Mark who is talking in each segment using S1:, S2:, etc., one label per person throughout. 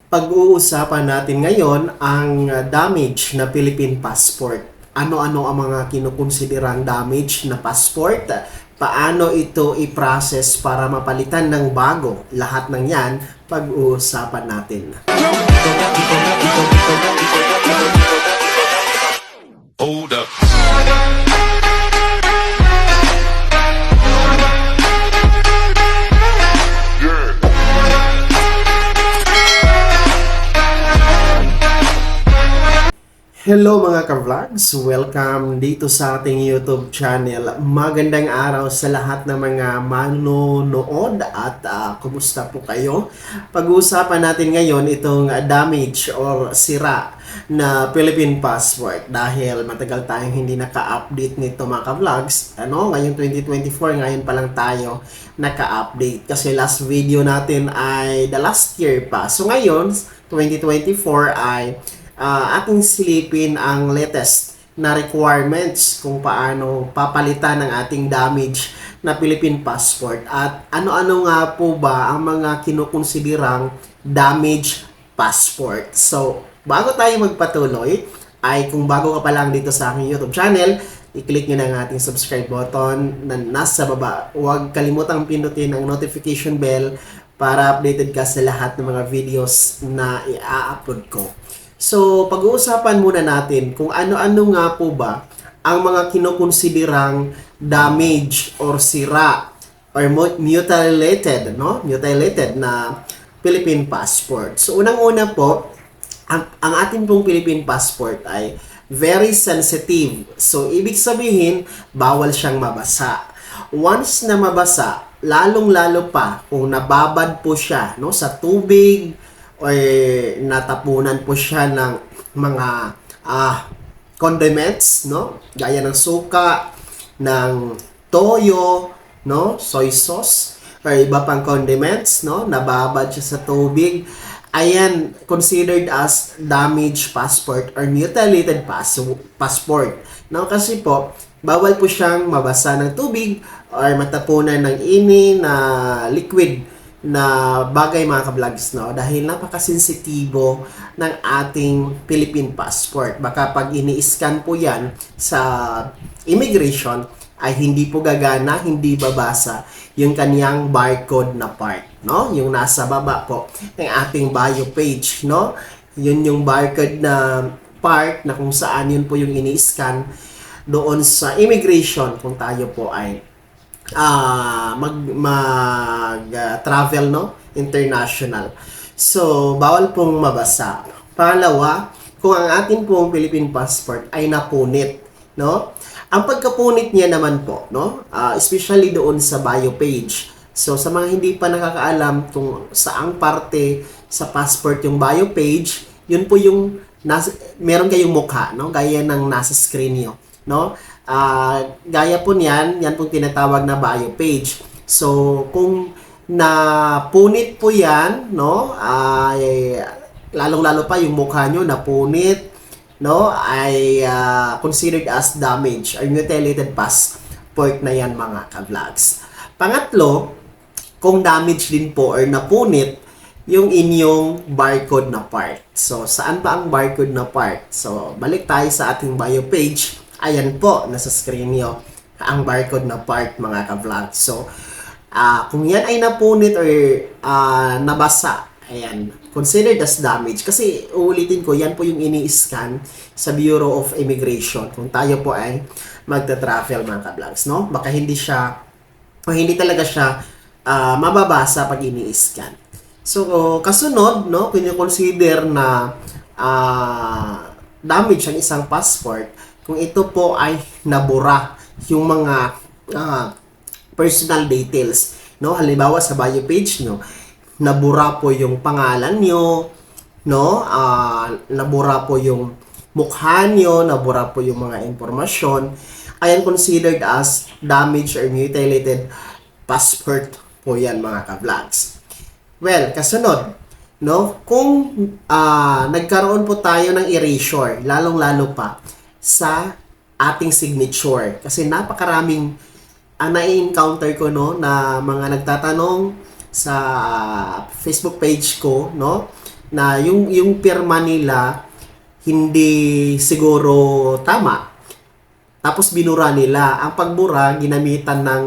S1: Pag-uusapan natin ngayon ang damage na Philippine passport. Ano-ano ang mga kinukonsiderang damage na passport? Paano ito i-process para mapalitan ng bago? Lahat ng yan, pag-uusapan natin.
S2: Hold up.
S1: Hello mga ka-vlogs! Welcome dito sa ating YouTube channel. Magandang araw sa lahat ng mga manonood at kumusta po kayo? Pag-uusapan natin ngayon itong damage or sira na Philippine passport dahil matagal tayong hindi naka-update nito mga ka-vlogs. Ngayong 2024, ngayon pa lang tayo naka-update kasi last video natin ay the last year pa. So ngayon, 2024 ay ating silipin ang latest na requirements kung paano papalitan ng ating damage na Philippine passport at ano-ano nga po ba ang mga kinukonsiderang damage passport. So, bago tayo magpatuloy, ay kung bago ka pa lang dito sa aking YouTube channel, i-click nyo na ang ating subscribe button na nasa baba. Huwag kalimutang pindutin ang notification bell para updated ka sa lahat ng mga videos na i-upload ko. So, pag-uusapan muna natin kung ano-ano nga po ba ang mga kinukonsiderang damage or sira or mutilated, mutilated na Philippine passport. So, unang-una po, ang ating pong Philippine passport ay very sensitive. So, ibig sabihin, bawal siyang mabasa. Once na mabasa, lalong-lalo pa kung nababad po siya sa tubig, o natapunan po siya ng mga condiments, gaya ng suka, ng toyo, soy sauce, or iba pang condiments, nababad siya sa tubig. Ayan, considered as damaged passport or mutilated passport. Kasi po, bawal po siyang mabasa ng tubig or matapunan ng ini na liquid na bagay mga ka-vlogs, dahil napakasensitibo ng ating Philippine passport. Baka pag ini-scan po yan sa immigration ay hindi po gagana, hindi babasa yung kaniyang barcode na part, yung nasa baba po ng ating bio page, yun yung barcode na part na kung saan yun po yung ini-scan doon sa immigration kung tayo po ay travel international. So, bawal pong mabasa. Pangalawa, kung ang atin pong Philippine passport ay napunit, ang pagkapunit niya naman po, especially doon sa bio page. So, sa mga hindi pa nakakaalam kung saang parte sa passport yung bio page, yun po yung meron kayong mukha, gaya ng nasa screen niyo, gaya po niyan, yan pong tinatawag na bio page. So, kung napunit po yan, ay lalong-lalo pa yung mukha nyo napunit, ay considered as damage or mutilated passport na yan mga ka-vlogs. Pangatlo, kung damage din po or napunit yung inyong barcode na part. So, saan pa ang barcode na part? So, balik tayo sa ating bio page. Ayan po, nasa screen nyo ang barcode na part mga ka-vlog. So, kung yan ay napunit or nabasa, ayan, considered as damage. Kasi, uulitin ko, yan po yung ini-scan sa Bureau of Immigration kung tayo po ay magta-travel mga ka-vlogs, Baka hindi siya, o hindi talaga siya mababasa pag ini-scan. So, kasunod, kung consider na damage ang isang passport, kung ito po ay nabura yung mga personal details, halimbawa sa bio page nyo, nabura po yung pangalan nyo, nabura po yung mukha nyo, nabura po yung mga impormasyon, ayan considered as damaged or mutilated passport po yan mga ka-vlogs. Well, kasunod, kung nagkaroon po tayo ng erasure, lalong-lalo pa sa ating signature. Kasi napakaraming na-encounter ko na mga nagtatanong sa Facebook page ko na yung pirma nila hindi siguro tama. Tapos binura nila. Ang pagbura ginamitan ng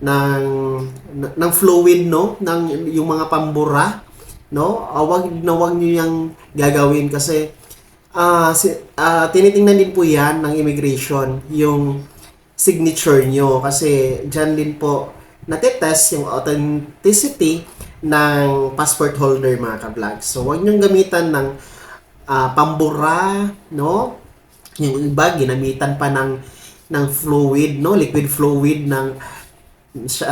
S1: ng fluid, no, ng yung mga pambura, no. Wag niyo yang gagawin kasi tinitingnan din po yan ng immigration, yung signature nyo. Kasi dyan din po natetest yung authenticity ng passport holder, mga ka-vlog. So, huwag nyong gamitan ng pambura, no? Yung iba, ginamitan pa ng fluid, no? Liquid fluid ng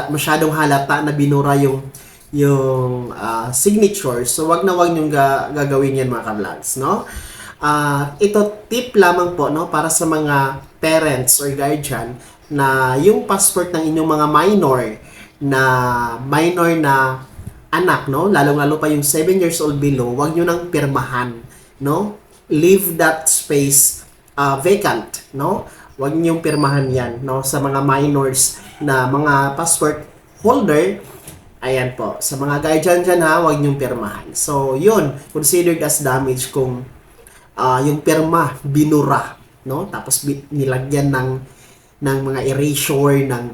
S1: masyadong halata na binura yung signature. So, wag nyong gagawin yan, mga ka-vlogs, no? Ito tip lamang po, no, para sa mga parents or guardian na yung passport ng inyong mga minor na anak, no, lalong-lalo pa yung 7 years old below, wag nyo nang pirmahan, no? Leave that space vacant, no? Wag niyo pirmahan 'yan, no, sa mga minors na mga passport holder. Ayan po, sa mga guardian dyan ha, wag niyong pirmahan. So, yun, considered as damage kung yung pirma binura, no? Tapos nilagyan ng mga erasure ng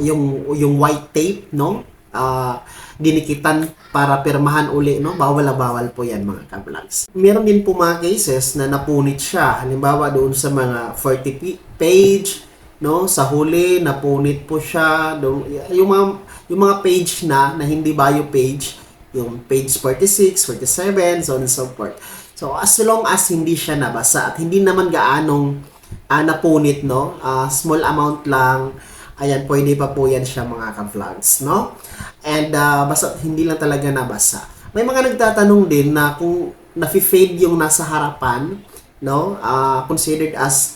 S1: yung white tape, no? Dinikitan para pirmahan uli, no? Bawal na bawal po 'yan, mga ka-vlogs. Meron din po mga cases na napunit siya. Halimbawa doon sa mga 40 page, no? Sa huli napunit po siya doon, yung mga page na hindi bio page, yung page 46, 47, so on and so forth. So, as long as hindi siya nabasa at hindi naman gaanong napunit, no? Small amount lang, ayan, pwede pa po yan siya, mga ka-vlogs, no? And, basta hindi lang talaga nabasa. May mga nagtatanong din na kung nafi-fade yung nasa harapan, no? Considered as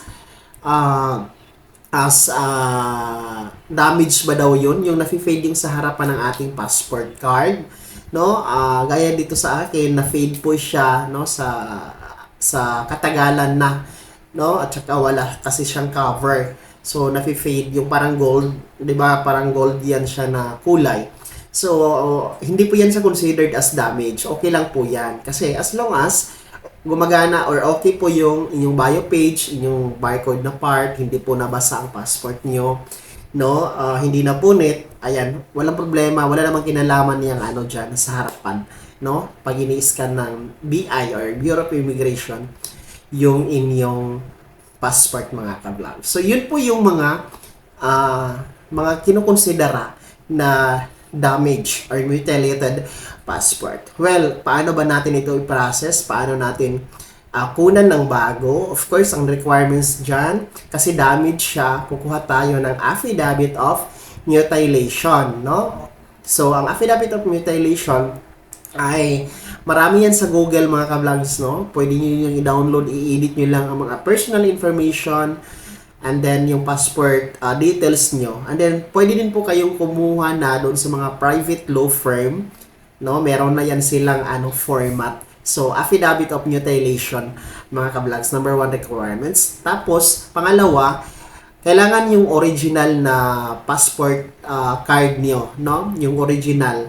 S1: damage ba daw yun? Yung nafi-fade yung sa harapan ng ating passport card, no? Gaya dito sa akin, na-fade po siya, no, sa katagalan na, no, at saka wala kasi siyang cover. So, nafi-fade yung parang gold, 'di ba? Parang gold 'yan siya na kulay. So, hindi po 'yan sa considered as damage. Okay lang po 'yan kasi as long as gumagana or okay po yung inyong bio page, inyong barcode na part, hindi po nabasa ang passport nyo, no, hindi na punit, ayan, walang problema, wala namang kinalaman niyang dyan sa harapan, no, pag ini-scan ng BI or Bureau of Immigration yung inyong passport, mga ka-vlog. So, yun po yung mga kinukonsidera na damage or mutilated passport. Well, paano ba natin ito i-process? Paano natin kunan ng bago? Of course, ang requirements dyan, kasi damage siya, kukuha tayo ng affidavit of mutilation, no? So, ang affidavit of mutilation ay marami yan sa Google, mga ka-vlogs, no? Pwede nyo yung i-download, i-edit nyo lang ang mga personal information and then yung passport details nyo. And then, pwede din po kayong kumuha na doon sa mga private law firm, no? Meron na yan silang format. So, affidavit of mutilation, mga ka-vlogs, number 1 requirements. Tapos, pangalawa, kailangan yung original na passport card nyo, no? Yung original,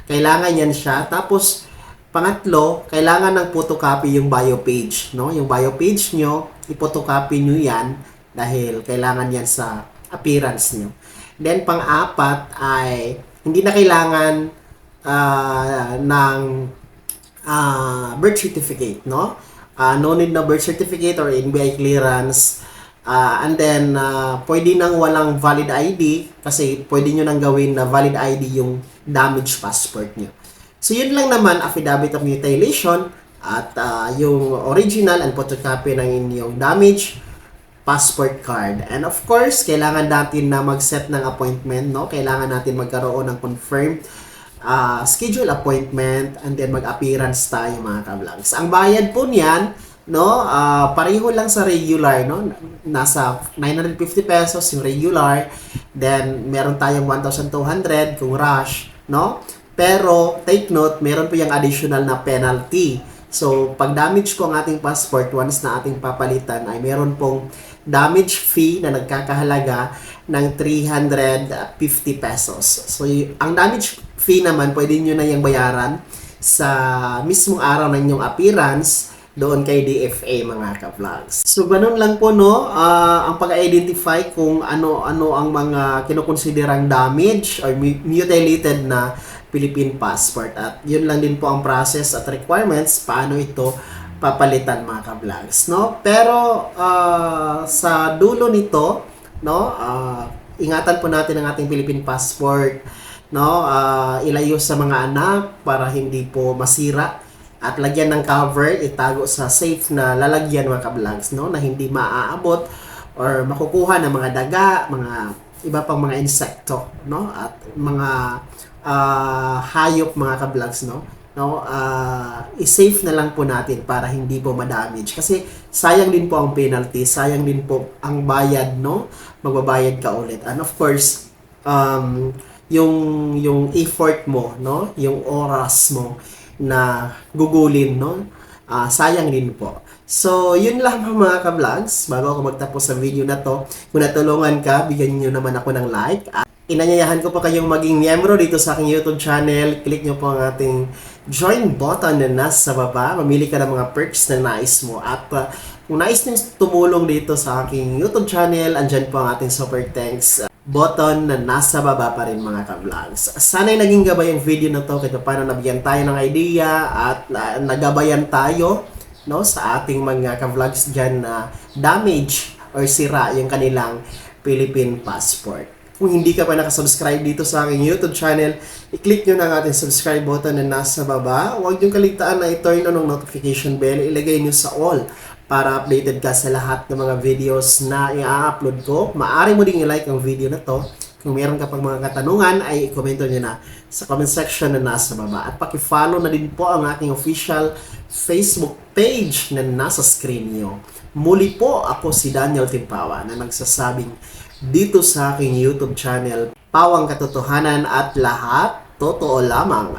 S1: kailangan yan siya. Tapos, pangatlo, kailangan ng photocopy yung bio page, no? Yung bio page nyo, i-photocopy nyo yan dahil kailangan yan sa appearance nyo. Then, pang-apat ay hindi na kailangan ng birth certificate, no? No need na birth certificate or NBI clearance. And then, pwede nang walang valid ID kasi pwede nyo nang gawin na valid ID yung damaged passport nyo. So, yun lang naman, affidavit of mutilation at yung original and photocopy ng inyong damaged passport card. And of course, kailangan natin na mag-set ng appointment, no? Kailangan natin magkaroon ng confirmed schedule appointment and then mag-appearance tayo, mga ka-vlogs. Ang bayad po niyan, no, pareho lang sa regular, no? Nasa 950 pesos yung regular. Then meron tayong 1,200 kung rush, no? Pero take note, meron po yung additional na penalty. So, pag damage po ang ating passport, once na ating papalitan, ay meron pong damage fee na nagkakahalaga ng 350 pesos. So, ang damage fee naman, pwede nyo na yung bayaran sa mismong araw ng inyong appearance doon kay DFA mga ka-vlogs. So ganun lang po no, ang pag-identify kung ano-ano ang mga kinukonsiderang damage or mutilated na Philippine passport. At yun lang din po ang process at requirements paano ito papalitan mga ka-vlogs, no? Pero sa dulo nito, no, ingatan po natin ang ating Philippine passport, no? Ilayo sa mga anak para hindi po masira at lagyan ng cover, itago sa safe na lalagyan mga ka-vlogs, no, na hindi maaabot or makukuha ng mga daga, mga iba pang mga insekto, no, at mga hayop mga ka-vlogs, no. I-safe na lang po natin para hindi po ma-damage kasi sayang din po ang penalty, sayang din po ang bayad, no, magbabayad ka ulit. And of course, yung effort mo, no, yung oras mo na gugulin, no, sayang din po. So yun lang mga ka-vlogs. Bago ako magtapos sa video na to, kung natulungan ka, bigyan niyo naman ako ng like. Inanyayahan ko pa kayong maging miyembro dito sa aking YouTube channel. Click nyo po ang ating join button na nasa baba. Mamili ka ng mga perks na nais mo. At kung nais nyo tumulong dito sa aking YouTube channel, andyan po ang ating super thanks button na nasa baba pa rin mga ka-vlogs. Sana'y naging gabay ang video na to kahit paano nabigyan tayo ng idea at nagabayan tayo, no, sa ating mga ka-vlogs dyan na damage or sira yung kanilang Philippine passport. Kung hindi ka pa nakasubscribe dito sa aking YouTube channel, i-click nyo na ang ating subscribe button na nasa baba. Huwag nyo kaligtaan na i-turn on ang notification bell, ilagay nyo sa all para updated ka sa lahat ng mga videos na i-upload ko. Maaari mo ding i-like ang video na to. Kung meron ka pang mga katanungan, ay i-komento nyo na sa comment section na nasa baba. At paki-follow na din po ang aking official Facebook page na nasa screen nyo. Muli po, ako si Daniel Timpawa na nagsasabing dito sa aking YouTube channel, Pawang Katotohanan at lahat totoo lamang.